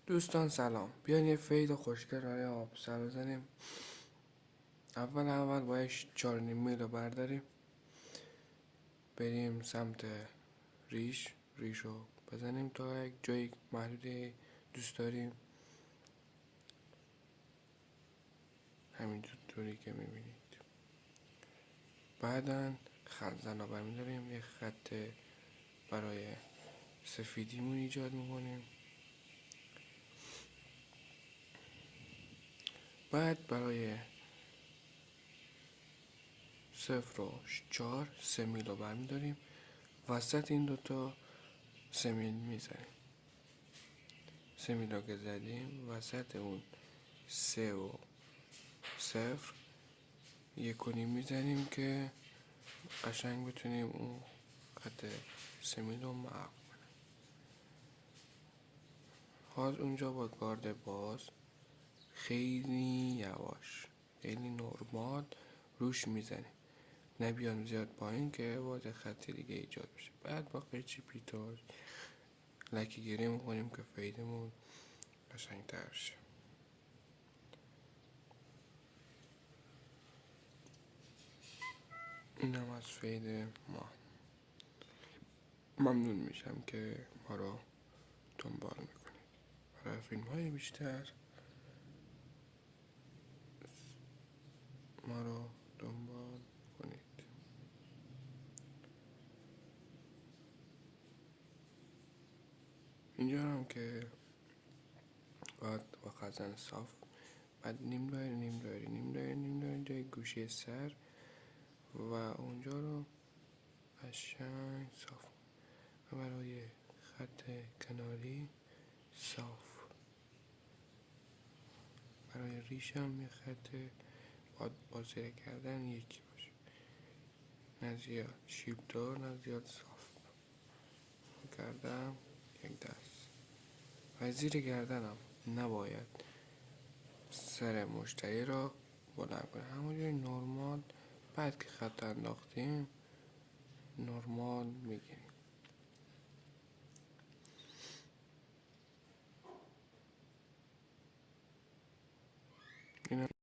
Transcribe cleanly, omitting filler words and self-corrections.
دوستان سلام. بیاین یه فید خوشگل روی آب سر بزنیم. اول باید 4.5 میل رو برداریم، بریم سمت ریش رو بزنیم تا یک جایی محدودی دوست داریم، همین طوری که میبینید. بعدا خزن رو برمیداریم، یک خط برای سفیدیمون ایجاد میکنیم. بعد برای 0 و 4 3 میل رو برمیداریم، وسط این دوتا 3 میل میزنیم. 3 میل رو که زدیم، وسط اون 3 و 0 1.5 میزنیم که قشنگ بتونیم اون خط 3 میل رو محو کنیم. حالا اونجا با گارد باز خیلی یواش، خیلی نرمال روش میزنیم، نبیان زیاد پایین که باز خط دیگه ایجاد بشه. بعد با قیچی پیتاژ لکی گیری میکنیم که فیدمون قشنگ تر شه. اینم از فید ما. ممنون میشم که ما رو دنبال میکنید. برای فیلم های بیشتر ما رو دنبال کنید. اینجا هم که باید با خزن صاف، بعد نیم دایره جای گوشه سر و اونجا رو قشنگ صاف و برای خط کناری صاف. برای ریش هم یه خط باید بازیره کردن یکی باشه، نه زیاد شیبدار نه زیاد صاف کردم. یک دست و زیر گردنم نباید سر مشتری را بلند کنیم، همونجوری نرمال. بعد که خط انداختیم نرمال میگیریم.